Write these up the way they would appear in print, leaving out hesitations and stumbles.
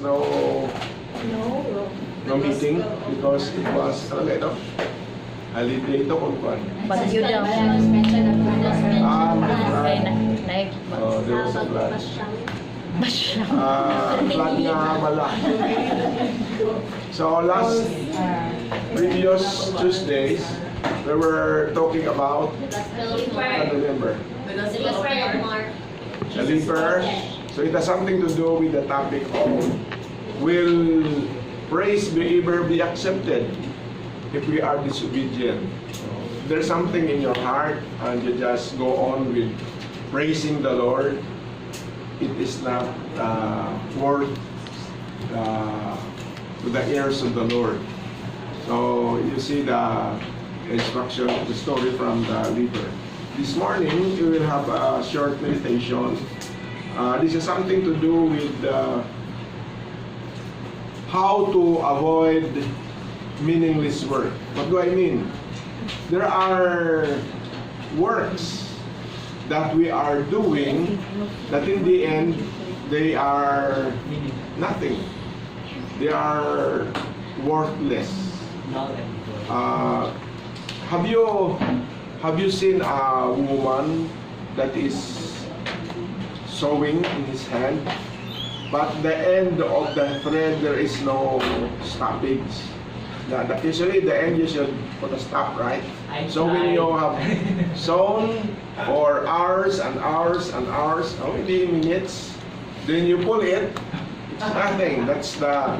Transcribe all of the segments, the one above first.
no meeting because it was holiday ito kung kuwan. Bagyo daw. There was a flood. Flood nga mala. So last previous Tuesdays, we were talking about November. The leaper. So it has something to do with the topic of will praise be ever be accepted if we are disobedient. There's something in your heart and you just go on with praising the Lord. It is not worth to the ears of the Lord. So you see the instruction, the story from the leader. This morning we will have a short meditation. This is something to do with how to avoid meaningless work. What do I mean? There are works that we are doing that in the end they are nothing. They are worthless. Have you seen a woman that is sewing in his hand, but the end of the thread there is no stoppage? Usually the end you should put a stop, right? So when you have sewn for hours and hours and hours, or maybe minutes, then you pull it, it's nothing. That's the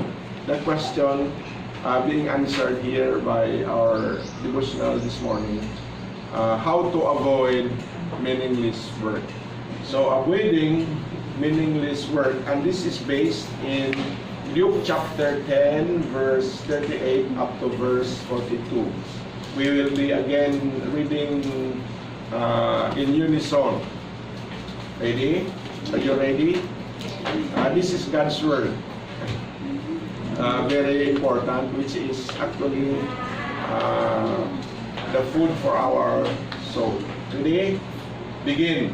question being answered here by our devotional this morning. How to avoid meaningless work. So avoiding meaningless work, and this is based in Luke chapter 10 verse 38 up to verse 42. We will be again reading in unison. Ready? Are you ready? This is God's word. Very important, which is actually the food for our soul. Ready? Begin.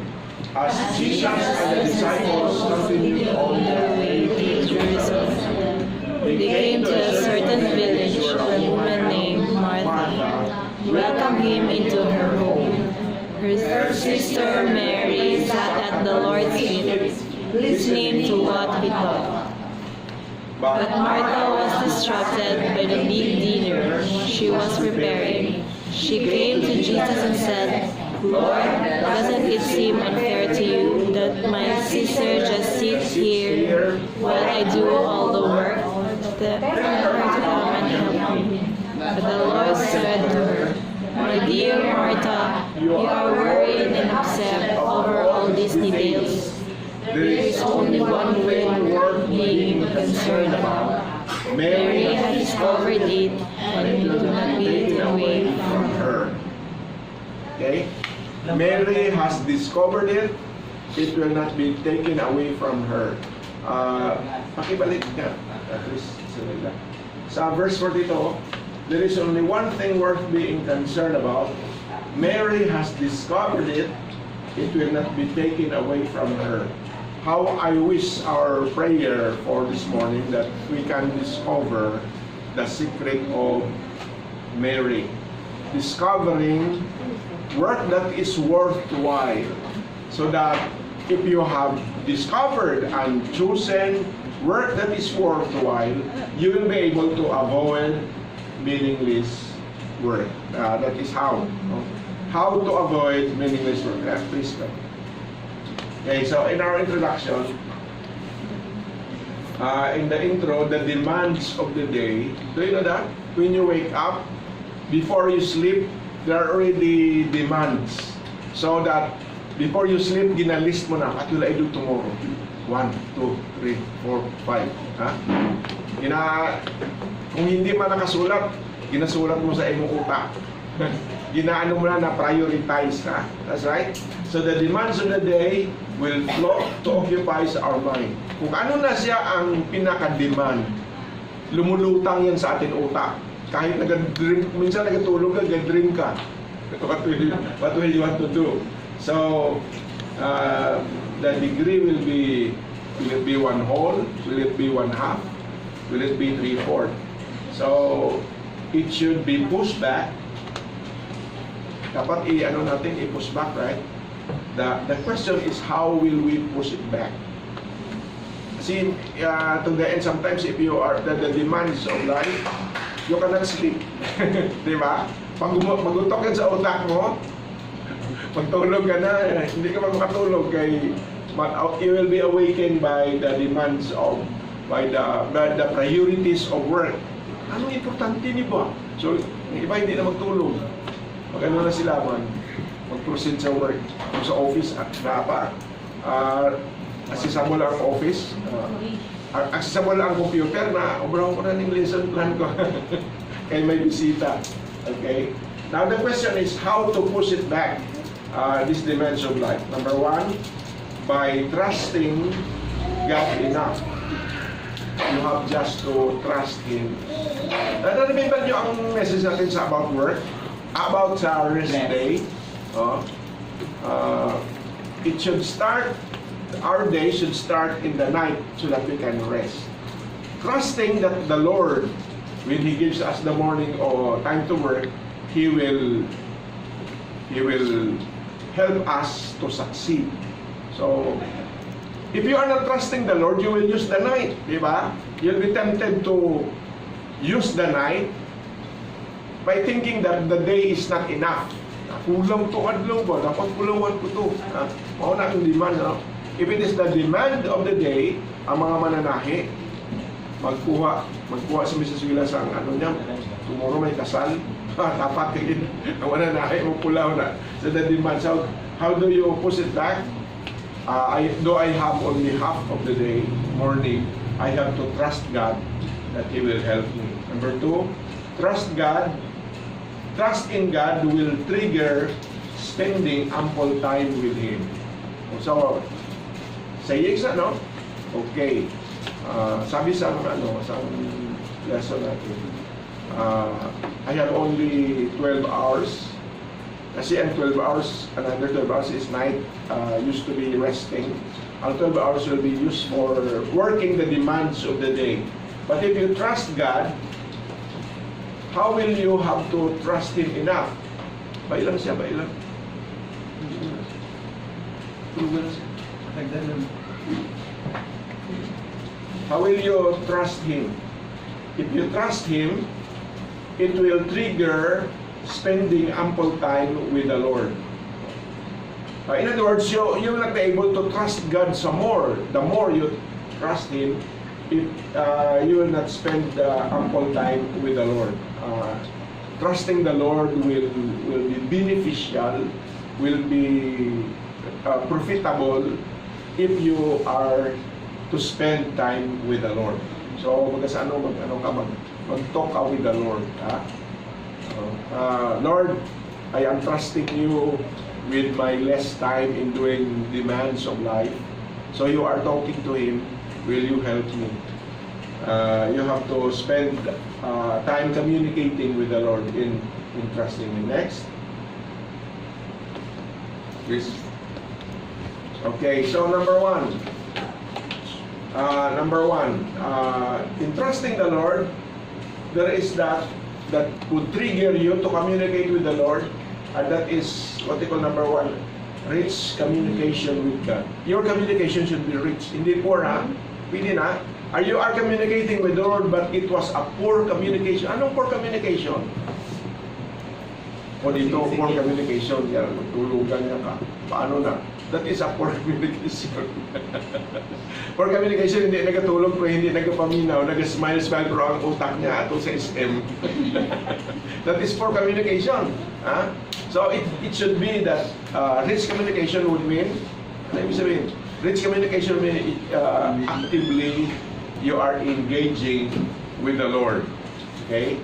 As Jesus and the disciples continued on their way to Jerusalem, they came to a certain village where a woman named Martha welcomed him into her home. Her sister Mary sat at the Lord's feet, listening to what he taught. But Martha was distracted by the big dinner she was preparing. She came to Jesus and said, "Lord, doesn't it seem unfair to you that my sister just sits here while I do all the work? Tell her to come and help me." But the Lord said to her, "My dear Martha, you are worried and upset over all these details. There is only one thing worth being concerned about. Mary has discovered it, and it will not be taken away from her." Okay? Mary has discovered it. It will not be taken away from her. Pakibalik ka. Sa verse 42, there is only one thing worth being concerned about. Mary has discovered it. It will not be taken away from her. How I wish our prayer for this morning that we can discover the secret of Mary. Discovering work that is worthwhile, so that if you have discovered and chosen work that is worthwhile, you will be able to avoid meaningless work. That is how to avoid meaningless work. Please go. Okay, so in our introduction, in the intro, the demands of the day. Do you know that? When you wake up, before you sleep, there are already demands. So that before you sleep, ginalist mo na, what will I do tomorrow? 1, 2, 3, 4, 5. Kung hindi man nakasulat, ginasulat mo sa imong utak. Ginaano mo na prioritize ka. That's right? So the demands of the day will flow to occupy our mind. Kung ano na siya ang pinaka-demand, lumulutang yan sa ating utak. Kahit nag-dream, minsan nagatulog ka, nag-dream ka. What will you want to do? So, the degree will be Will it be 1 whole? Will it be 1/2? Will it be 3/4? So, it should be pushed back. Dapat i-ano natin, i-push back, right? The question is, how will we push it back? See, to the end, sometimes if you are the demands of life, you cannot sleep. Di ba? Pag magutok yan sa utak mo, magtulog ka na, hindi ka makatulog kay you will be awakened by the demands of, by the priorities of work. Ano importante ni ba? So, yung iba hindi na magtulog. Magano na sila mag-proceed sa work. Kung sa office, accessible ang office, accessible ang computer na obraw ko na ng lesson plan ko. Kaya may bisita. Okay? Now the question is how to push it back, this dimension of life. Number 1, by trusting God enough. You have just to trust Him. Remember nyo ang message natin sa about work? About sa rest day. It should start, our day should start in the night so that we can rest. Trusting that the Lord, when He gives us the morning or time to work, He will help us to succeed. So, if you are not trusting the Lord, you will use the night, di ba? You'll be tempted to use the night by thinking that the day is not enough. Kulang to adlaw ba? Dapat kulawan ko to. Mauna ang demand. If it is the demand of the day, ang mga mananahi, magkuha si Mrs. Willas ang ano niya, tomorrow may kasal, tapat kayo, ang mananahi, magpulaw na. So the demand. So, how do you push it back? Though I have only half of the day, morning, I have to trust God that He will help me. Number 2, trust God. Trust in God will trigger spending ample time with Him. So, saying sa, no? Okay. Sabi sa lesson natin, I have only 12 hours. Kasi ang 12 hours, another 12 hours is night, used to be resting. Ang 12 hours will be used for working the demands of the day. But if you trust God, how will you have to trust Him enough? Bailang siya, bailang. How will you trust Him? If you trust Him, it will trigger spending ample time with the Lord. In other words, you will not be able to trust God some more. The more you trust Him, if you will not spend ample time with the Lord. Trusting the Lord will be beneficial, will be profitable if you are to spend time with the Lord. So, mag-talk ka with the Lord. Lord, I am trusting you with my less time in doing demands of life. So you are talking to Him, will you help me? You have to spend time communicating with the Lord in trusting Him. Next. Please. Okay, so number 1. In trusting the Lord, there is that would trigger you to communicate with the Lord, and that is what they call number 1, rich communication with God. Your communication should be rich. Hindi poor, ha? Pwede na. You are communicating with the Lord, but it was a poor communication. Anong poor communication? O dito, poor communication. Yan, magtulugan niya ka. Paano na? That is a poor communication. Poor communication, hindi nagatulog pero hindi nagapaminaw, nagasmile-smile pero ang utak niya ato sa SM. That is poor communication. So it should be that rich communication would mean, ano ibig sabihin? Rich communication would mean actively you are engaging with the Lord. Okay?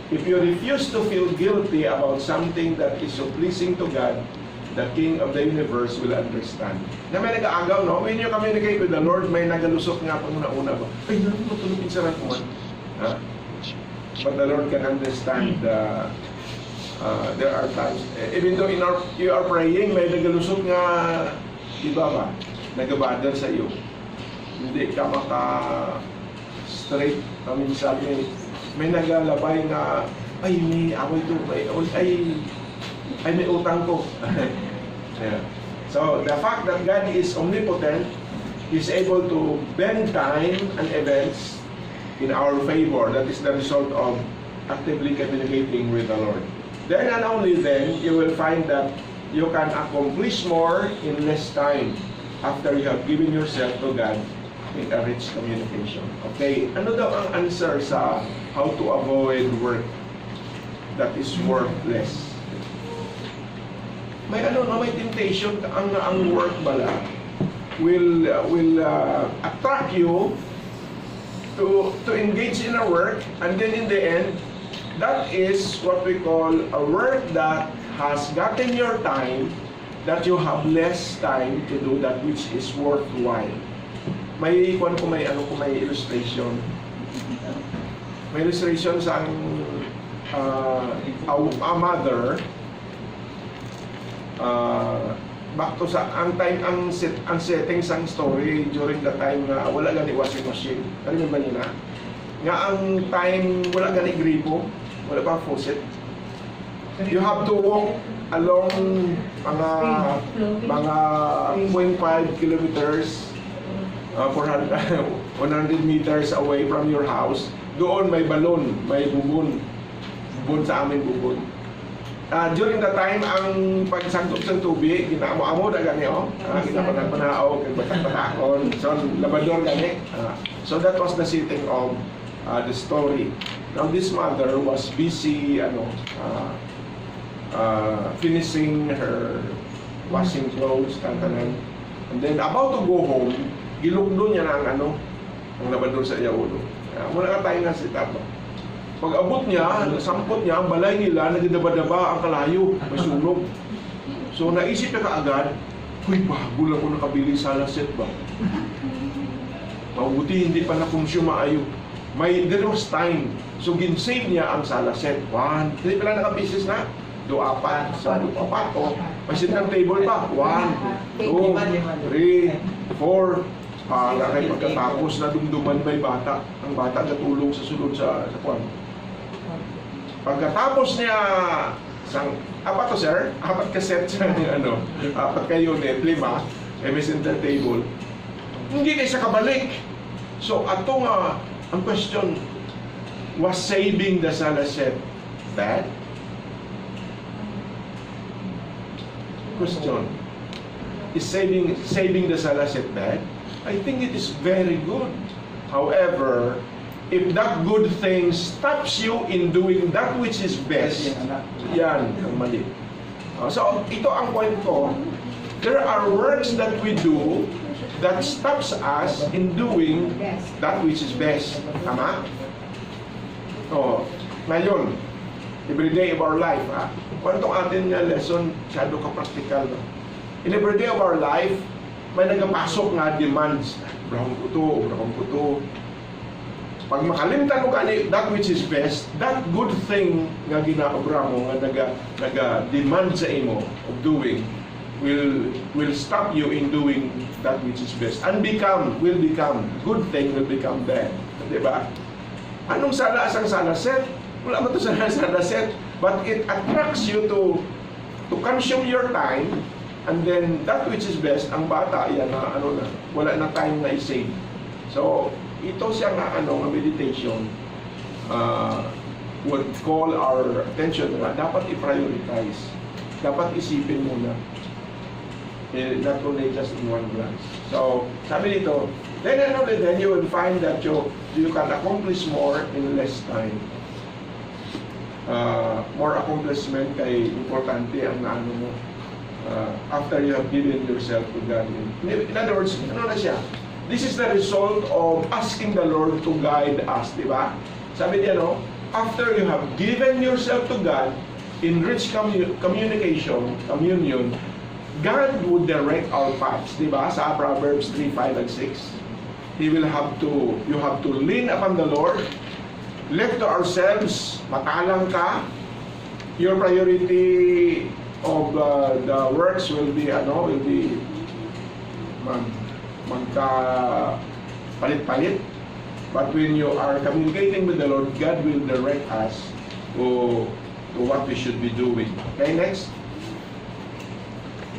If you refuse to feel guilty about something that is so pleasing to God, the King of the universe will understand. Na may nag-aagaw, no? When you communicate with the Lord, may nagalusot nga pang una-una ba? Ay, naman mo, tulungin sa rakuman. But the Lord can understand there are times, even though you are praying, may nagalusot nga, di ba ba? nag-bother sa iyo. Hindi ka maka-straight. Minsan may naglalabay na, ay, may away to, ay, may utang ko. Yeah. So, the fact that God is omnipotent, is able to bend time and events in our favor. That is the result of actively communicating with the Lord. Then and only then, you will find that you can accomplish more in less time after you have given yourself to God in a rich communication. Okay, ano daw ang answer sa how to avoid work that is worthless? May may temptation ang work bala will attract you to engage in a work, and then in the end, that is what we call a work that has gotten your time, that you have less time to do that which is worthwhile. May illustration. May illustration sa a mother. Back to sa ang setting sang story during the time na wala gani washing machine. Remember niyo na? Nga ang time wala gani gripo, wala pa faucet. You have to walk along mga 0.5 kilometers, 100 meters away from your house. Doon may balon, may bubon sa amin bubon. During the time, ang pagsangkot sa tubig, ginamo-amo na gani, ginapanag-panao, batak-batakon, so labador gani. So that was the setting of the story. Now this mother was busy, finishing her washing clothes, tantanan. And then about to go home, gilugdo niya na ang labador sa iya ulo. Muna ka tayo nga sit up. Pag abot niya, sampot niya, ang balay nila, nagdadaba-daba ang kalayo, may sunog. So naisip niya kaagad, uy, bago lang ko nakabili sa laset ba? Mabuti hindi pa na-consume maayo. There was time. So ginsave niya ang salaset. 1, hindi pala nakabisis na. 2, 4, 5, 4. May sit ng table pa. 1, 2, 3, 4. Kaya pagkatapos na dumduman may bata. Ang bata natulong sa sulod sa kwan. Pagkatapos niya apat to sir, apat kaset siya apat kayo net, 5, may center table. Hindi kayo siya kabalik. So ato nga, ang question, was saving the salaset bad? Question, is saving the salaset bad? I think it is very good. However, if that good thing stops you in doing that which is best, yan ang mali. So, ito ang point ko. There are works that we do that stops us in doing that which is best. Tama? Ngayon, everyday of our life, kwantong atin nga lesson, masyado ka practical. In everyday of our life, may nagapasok nga demands. Brahong puto. Pag makalimtan mo gani that which is best, that good thing nga ginaobra mo nga naga-demand sa imo of doing will stop you in doing that which is best and will become good thing will become bad. Diba? Anong sala asang salaset? Wala mo to salaset, but it attracts you to consume your time, and then that which is best, ang bata yan na wala na time na i-save. So ito siya nga meditation would call our attention na dapat i-prioritize. Dapat isipin muna. Not only just in one glance. So, sabi dito, then you will find that you can accomplish more in less time. More accomplishment kay importante ang mo after you have given yourself to God. In other words, na siya? This is the result of asking the Lord to guide us, di ba? Sabi niya, after you have given yourself to God in rich communion, God would direct our paths, di ba? Sa Proverbs 3, 5, and 6. You have to lean upon the Lord, left to ourselves, matalang ka. Your priority of the works will be magka palit-palit. But when you are communicating with the Lord, God will direct us to what we should be doing. Okay, next.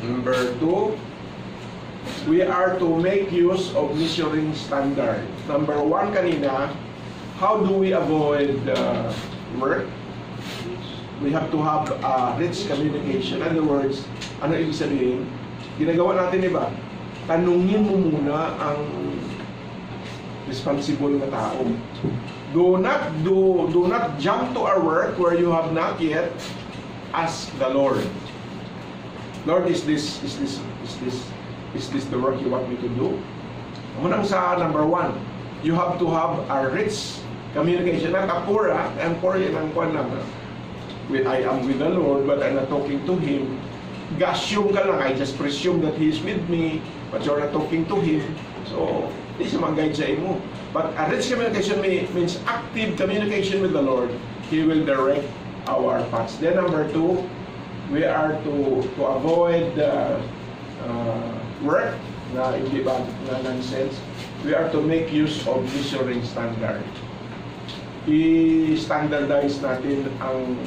Number 2, we are to make use of measuring standard. Number 1 kanina, how do we avoid work? We have to have rich communication. In other words, ano ibig sabihin? Ginagawa natin, diba? Tanungin mo muna ang responsible na tao. Do not jump to our work where you have not yet asked the Lord. Lord, is this the work you want me to do? Munang sa number 1, you have to have a rich communication. Not a poor, and poor yan ang kwan lang. I am with the Lord, but I'm not talking to Him. Assume ka lang, I just presume that He is with me, but you're not talking to Him. So, di siya mag-guide sa imo. But a rich communication means active communication with the Lord. He will direct our paths. Then number 2, we are to avoid work na hindi ba na nonsense. We are to make use of measuring standard. I-standardize natin ang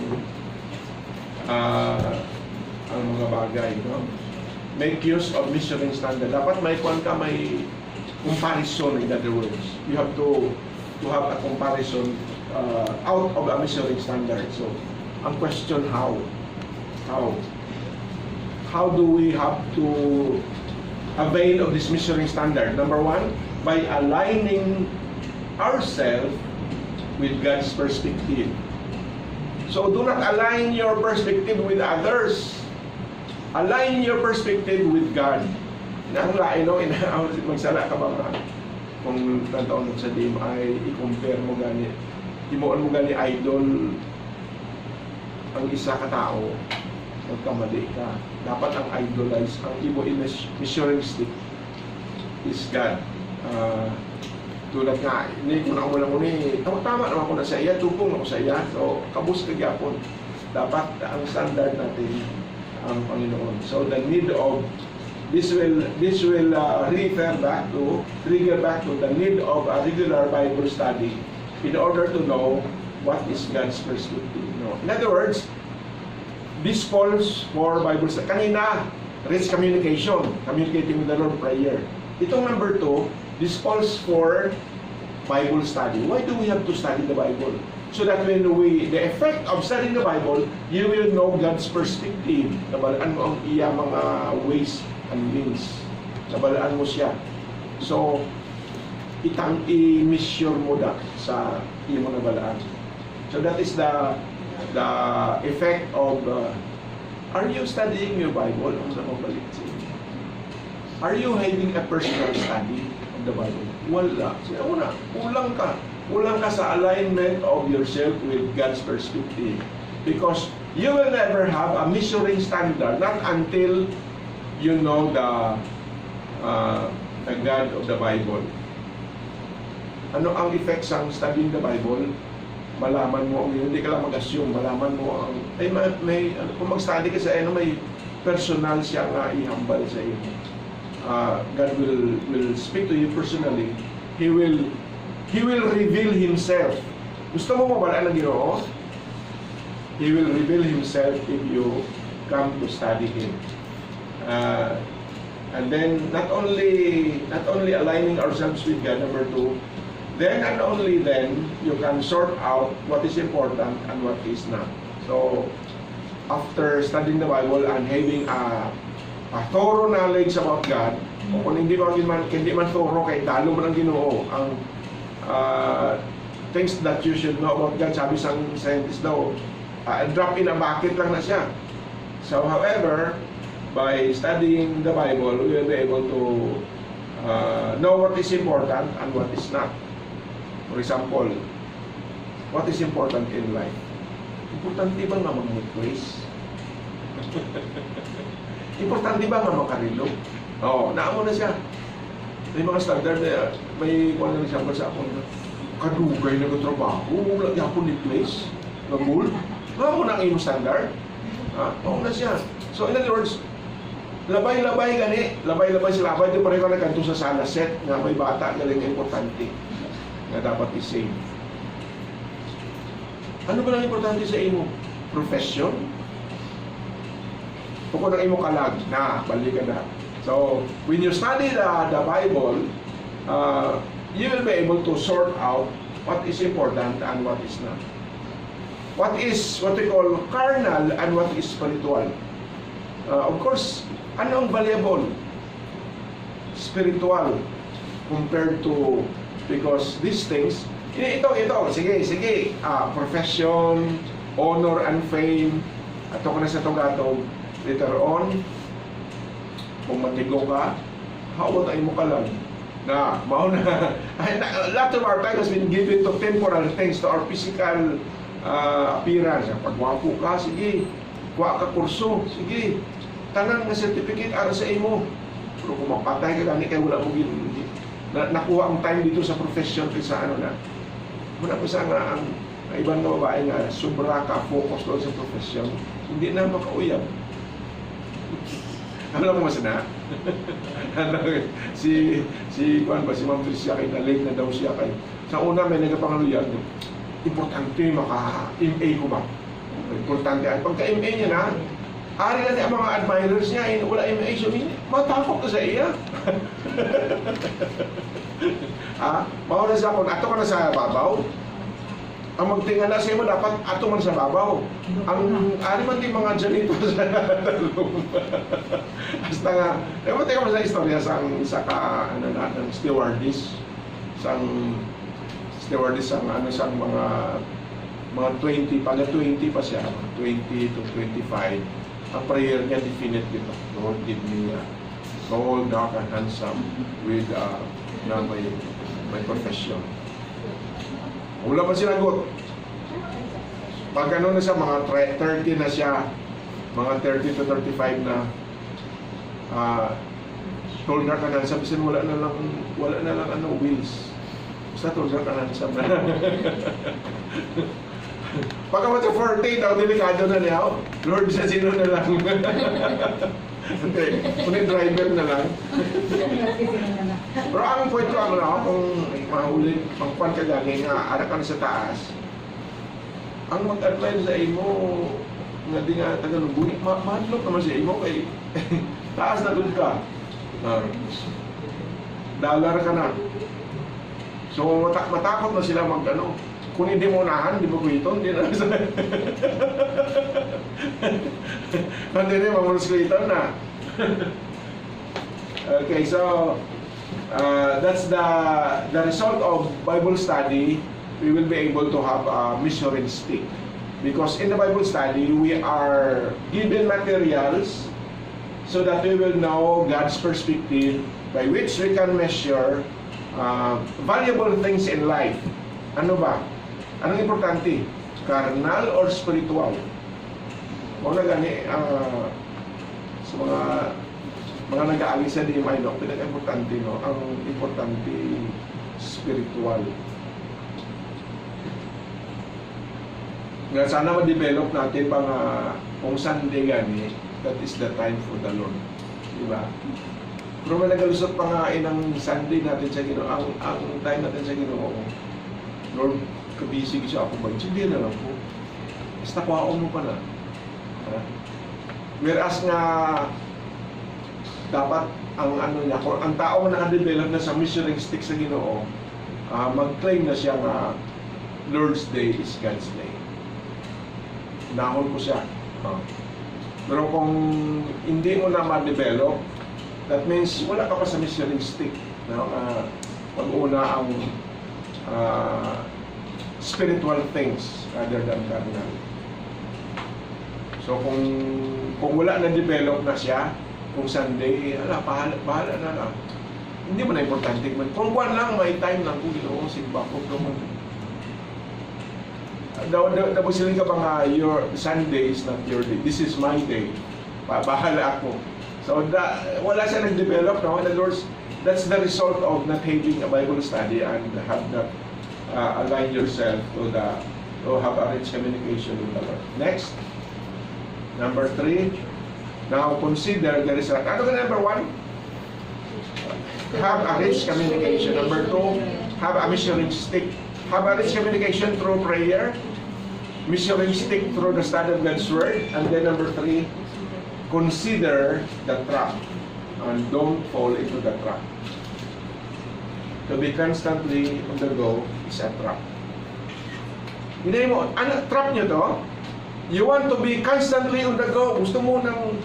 mga bagay, no? Make use of measuring standard. Dapat may comparison, in other words. You have to have a comparison out of a measuring standard. So, ang question, how do we have to avail of this measuring standard? Number 1, by aligning ourselves with God's perspective. So do not align your perspective with others. Align your perspective with God. Magsala ka ba kung tantaon mo sa dim ay i-compare mo gani, himuan mo gani idol ang isa ka tao, magkamali ka. Dapat ang idolize, ang measuring stick is God. Tulad nga, hindi ko na umulang muni, tama naman ko na sa iya, tupong ako sa iya, so kabus ka gyapon. Dapat ang standard natin ang Panginoon. So the need of this will trigger back to the need of a regular Bible study in order to know what is God's perspective. No? In other words, this calls for Bible study. Kanina, rich communication, communicating with the Lord, prayer. Itong number 2, this calls for Bible study. Why do we have to study the Bible? So that when the effect of studying the Bible, you will know God's perspective. Nabalaan mo ang iya mga ways and means. Nabalaan mo siya. So, i-measure mo da sa iya mo nabalaan. So that is the effect of are you studying your Bible? Are you having a personal study of the Bible? Wala. Kulang ka sa alignment of yourself with God's perspective. Because you will never have a measuring standard, not until you know the God of the Bible. Ano ang effects ng studying the Bible? Malaman mo, hindi ka lang mag-assume, malaman mo ang, kung mag-study ka sa may personal siya nga ihambal sa iyo. God will speak to you personally. He will reveal Himself. Gusto mo mabalaan ng Ginoo? He will reveal Himself if you come to study Him. And then not only aligning ourselves with God, number 2, then and only then you can sort out what is important and what is not. So after studying the Bible and having a thorough knowledge about God, o kung hindi man thorough, kay dalo man ang Ginoo ang things that you should know about God. Sabi sang scientist daw, drop in a bucket lang na siya. So however, by studying the Bible, we will be able to know what is important and what is not. For example, what is important in life? Importante ba nga mag-praise? Importante ba nga makarilo? Oo, naamo na siya. May mga standard na may kung ano example sa ako na kadugay na katrabaho, wala yapon ni place, na goal. Naamo na ang iyong standard. Oo na siya. So in other words, Labay-labay gani, labay-labay sila. Labay, di pa rin ka nagkanto sa sala set nga may bata galing importante nga dapat i-save. Ano ba lang importante sa imo? Profession? O kung imo kalag, na, balikan na. So, when you study the Bible, you will be able to sort out what is important and what is not. What is what we call carnal and what is spiritual. Of course, ano ang valuable? Spiritual compared to, because these things, ito, sige, profession, honor and fame, ato ko na sa tugatog, later on, kung matigo ka, hawat ay mo ka lang. Na, mauna, a lot of our time has been given to temporal things, to our physical appearance. Pagwapo ka, sige, kuha ka kurso, sige, tanan nga certificate ara sa imo. Pero kung mapatay ka gani kay wala mo nakuha ang time dito sa profession kaysa ano na. Muna pa sa nga ang ibang na babae nga sobra ka focus doon sa profession, hindi na makauyab. Alam mo mas na? si Juan ba, si Ma'am Tricia kay na-late na daw siya kay. Sa una may nagapangaluyan, importante maka-MA ko ba? Importante ay pagka-MA niya na, ari lang ang mga admirers niya, wala MA siya, matapok ka sa iya. Mauna sa akong, ato ka na sa babaw. Ang magtingala sa imo dapat ato man sa babaw. Ang ari man di mga dyan ito sa talong. Basta nga, teka mo sa istorya sa ano natin, stewardess. Sang mga 20, pala 20 pa siya, 20 to 25. Ang prayer niya definite dito. Lord, give me tall, dark, and handsome with my profession. Wala pa sinagot. Pag ano na siya, mga 30 na siya, mga 30 to 35 na, tall, dark, and handsome, kasi wala na lang ano, wheels. Basta tall, dark, and handsome na. Pagka mo sa 40 daw, delikado na niya, Lord, sa sino na lang. Okay, kunin driver na lang. Pero ang point ko, kung mahuli, pangpan ka gani nga, ara ka na sa taas, ang mag-advise sa imo, nga di nga tagalubuni, mahadlok naman sa imo, kay taas na doon ka. Dollar ka na. So, matakot na sila mag-ano. Kung hindi mo unahan, di ba kuiton? Hindi na sa... Hindi rin, mamulos kuiton na. Okay, so that's the result of Bible study. We will be able to have a measuring stick. Because in the Bible study, we are given materials so that we will know God's perspective by which we can measure valuable things in life. Ano ba? Anong importante? Carnal or spiritual? Kung na gani, sa mga nag-aalis sa DMI, no, pinag-importante, no? Ang importante, spiritual. Nga sana ma-develop natin pang kung Sunday gani, that is the time for the Lord. Diba? Pero may nagalusot pa nga inang Sunday natin sa Ginoo, ang time natin sa Ginoo, Lord, kabisig siya ako ba? Hindi na lang po. Basta kwaon mo pa na. Whereas nga, dapat ang ano niya, kung ang tao na naka-develop na sa measuring stick sa Ginoo, mag-claim na siya nga Lord's Day is God's Day. Nahon ko siya. Pero kung hindi mo na ma-develop, that means wala ka pa sa measuring stick. No? Pag-una ang spiritual things rather than carnal. So kung wala na develop na siya, kung Sunday, bahala na lang. Hindi mo na importante man. Kung buwan lang, may time lang kung Ginoo, simba ko naman. Daw siling ka ba nga, your Sunday is not your day. This is my day. Bahala ako. So wala siya nag-develop, no? In other words, that's the result of not having a Bible study and have not align yourself to have a rich communication with the Lord. Next, number 3, Now, consider there is a, ano ka number 1? Have a rich communication. Number 2, have a measuring stick. Have a rich communication through prayer, measuring stick through the study of God's Word, and then number 3, consider the trap and don't fall into the trap. To be constantly on the go is a trap. Hindi mo, ano, trap nyo to? You want to be constantly on the go. Gusto mo ng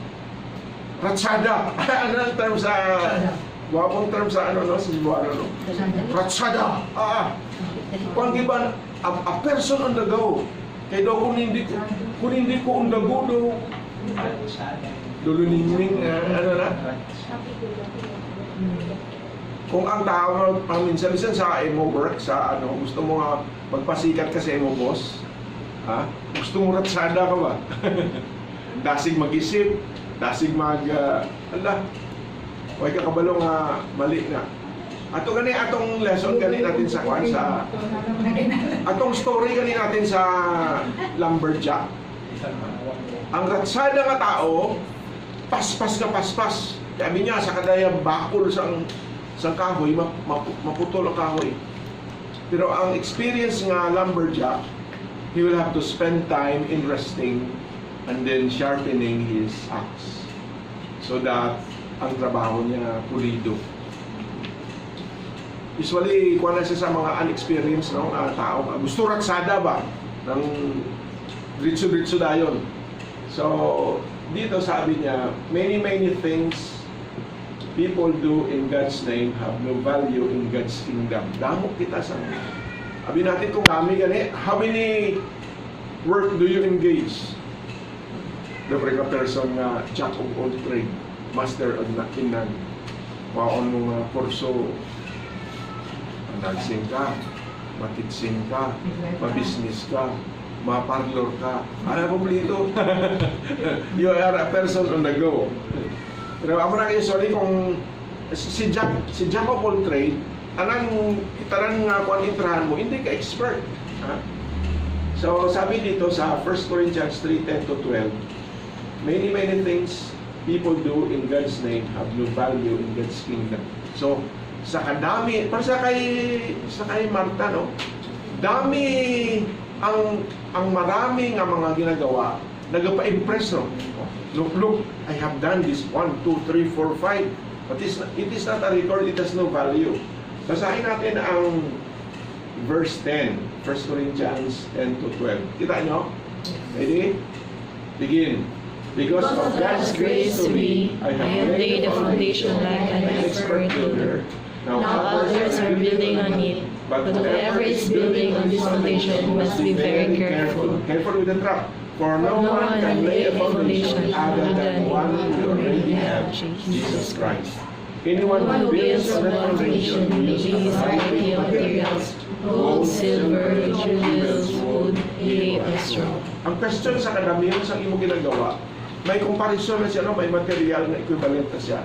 ratsada. Ano ang term sa, wapong term sa ano, no? Sa Cebuano, no? Ratsada. Kung giban, a person on the go. Kaya daw kung hindi ko on the go, luluningning, ano na? Kung ang tao, minsan sa emo work, sa ano, gusto mo nga magpasikat ka sa emo boss, gusto mo ratsada ka ba? Dasig mag-isip, dasig huwag ka kabalo nga mali na. Ato gani atong lesson gani natin sa kwan sa atong story gani natin sa lumberjack. Ang ratsada nga tao, paspas na paspas. Sabi niya sa kadaya bakol sa kahoy, maputol ang kahoy. Pero ang experience nga lumberjack, he will have to spend time in resting and then sharpening his axe so that ang trabaho niya pulido. Usually, kuha na siya sa mga unexperienced tao. Gusto ratsada ba? Ng diretso-diretso dayon. So, dito sabi niya, many things people do in God's name have no value in God's kingdom. Damo kita sa sabi natin kung kami gani, how many work do you engage? The person nga jack of all trade, master of nakinan. Waon mo nga kurso, nagsing ka, matitsing ka, mabisnis ka, maparlor ka. Ano po dito? You are a person on the go. Pero ako na kayo, sorry kung si Jack of all trade, itarang nga kung intrahan mo, hindi ka expert. So sabi dito sa 1 Corinthians 3:10-12, many things people do in God's name have no value in God's kingdom. So sa kadami, para sa kay Marta, no? Dami ang marami nga mga ginagawa, nagpa-impress, no? Look, I have done this 1, 2, 3, 4, 5. But it is not a record, it has no value. Basahin natin ang verse 10, 1 Corinthians 10-12. Kita nyo? Ready? Begin. Because of God's grace to me, I have laid the foundation like an expert builder. Now others are building on it, but whoever is building on this foundation must be very careful. Careful with the trap. For no one can lay a foundation other than one who already have, Jesus Christ. Anyone who builds on the foundation will use variety of materials, gold, silver, jewels, wood, hay, or straw. Ang question sa kadamihan sa imo ginagawa, may comparison na siya, no? May material na equivalent na siya.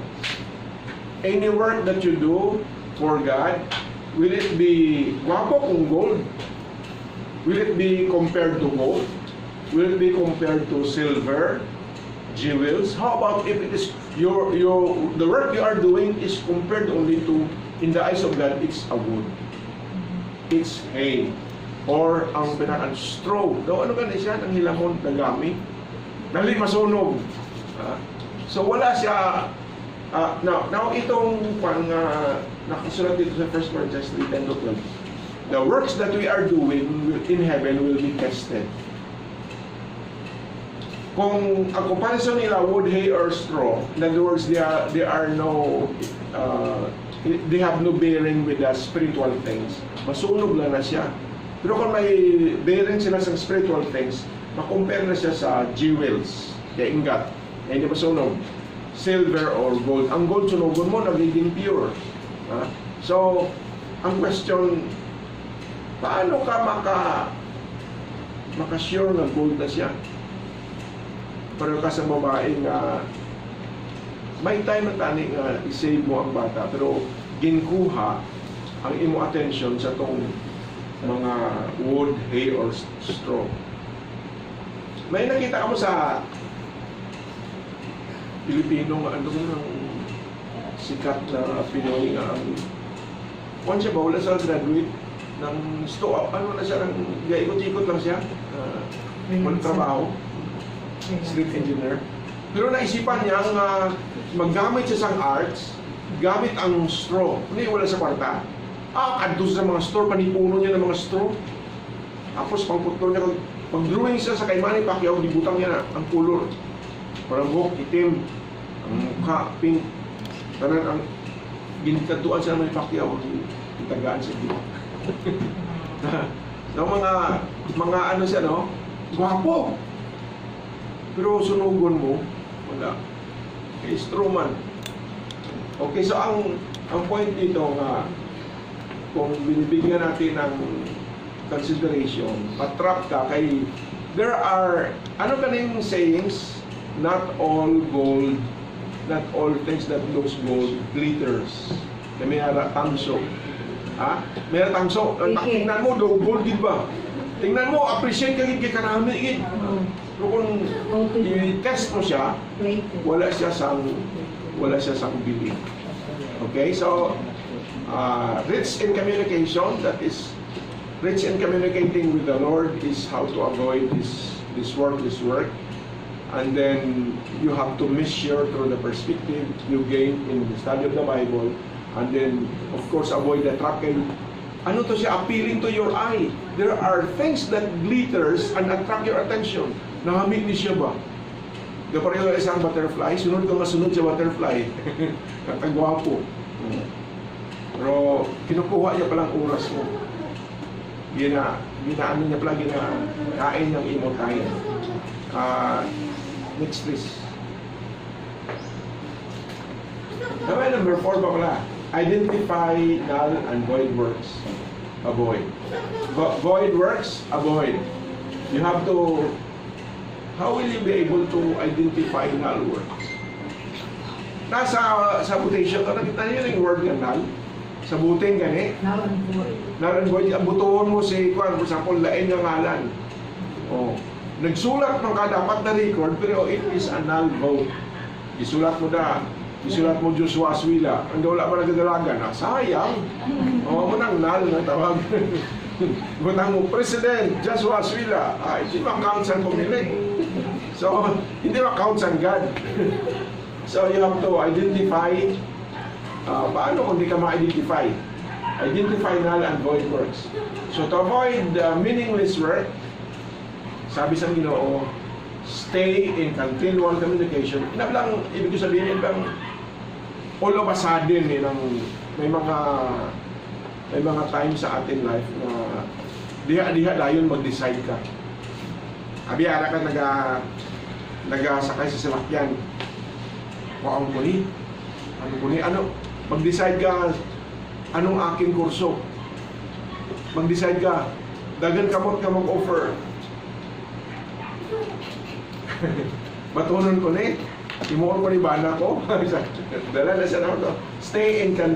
Any work that you do for God, will it be wapo kung gold? Will it be compared to gold? Will it be compared to silver, jewels? How about if it is the work you are doing is compared only to, in the eyes of God, it's a wood, it's hay, or ang pinaka straw. Daw ano ka na siya, ang hilamon na gamit, dali masunog. So wala siya. Now itong nakasulat dito sa 1 Corinthians 3:10-12, the works that we are doing in heaven will be tested. Kung ang comparison nila wood, hay, or straw, in other words, they have no bearing with the spiritual things, masunog lang na siya. Pero kung may bearing sila sa spiritual things, makompare na siya sa jewels, kaya ingat, hindi masunog. Silver or gold. Ang gold, sunugon mo, nagiging pure. So, ang question, paano ka maka-sure na gold na siya? Pero ka sa babae nga may time na tani nga i-save mo ang bata, pero ginkuha ang imo attention sa tong mga wood, hay, or straw. May nakita ka mo sa Pilipino nga ano ng sikat na Pinoy nga ang kung siya ba wala sa graduate ng ano na siya ng ikot-ikot lang siya walang trabaho, street engineer, pero naisipan niya maggamit siya sang arts gamit ang straw, hindi wala sa kwarta kadto sa mga straw, panipuno niya ng mga straw, tapos pangputol niya pag-drawing siya sa kay Manny Pacquiao, dibutang niya na ang color, parang buhok itim, ang mukha pink, tanan ang ginikaduan siya ng Manny Pacquiao, itagaan siya dito. No, mga ano siya, no? Gwapo! Pero sunugon mo, wala. Kay Stroman. Okay, so ang point dito nga, kung binibigyan natin ng consideration, patrap ka kay there are ano kaning sayings, not all gold, not all things that looks gold glitters. May tangso. May tangso. Tingnan mo do gold gid ba? Tingnan mo, appreciate ka gid kay karami gid. Pero kung i-test mo siya, wala siya sang bili. Okay, so rich in communication, that is rich in communicating with the Lord is how to avoid this work. And then you have to measure through the perspective you gain in the study of the Bible. And then, of course, avoid the trap. Ano to siya? Appealing to your eye. There are things that glitters and attract your attention. Nakamit ni siya ba? Kapareho isang butterfly, sunod ka nga sunod sa butterfly. Katagwapo. Pero kinukuha niya palang oras mo. Ginaano niya pala, kain ng imo time. Next please. Number 4 pa pala. Identify null and void works. Avoid. Void works, avoid. You have to, how will you be able to identify null works? Nasa sabotation, nakita niyo yung word ng null? Sabutin gani? Null and void. Butuhon mo si Juan, for example, lain ng ngalan. Nagsulat ng dapat na record, pero it is a null vote. Isulat mo Joshua Aswila, ang wala pa nagdadalagan, sayang. Munang null na tawag. Munang mo, President Joshua Aswila, hindi ma-count sa pumilig. So, hindi ma-count sa God. So, you have to identify. Paano kung di ka ma-identify? Identify null and void works. So, to avoid meaningless work, sabi sa Ginoo, stay in continual communication. Inablang, ibig ko sabihin, bang all of a sudden, may mga times sa ating life na diha dayon mag-decide ka. Abiyara ka nagasakay sa salakyan. Ano ko ni? Mag-decide ka, anong aking kurso? Mag-decide ka, dagan kamot ka mag-offer. Batunon ko ni, imuon ko ni bana ko. Dala na siya na ito. Stay in control.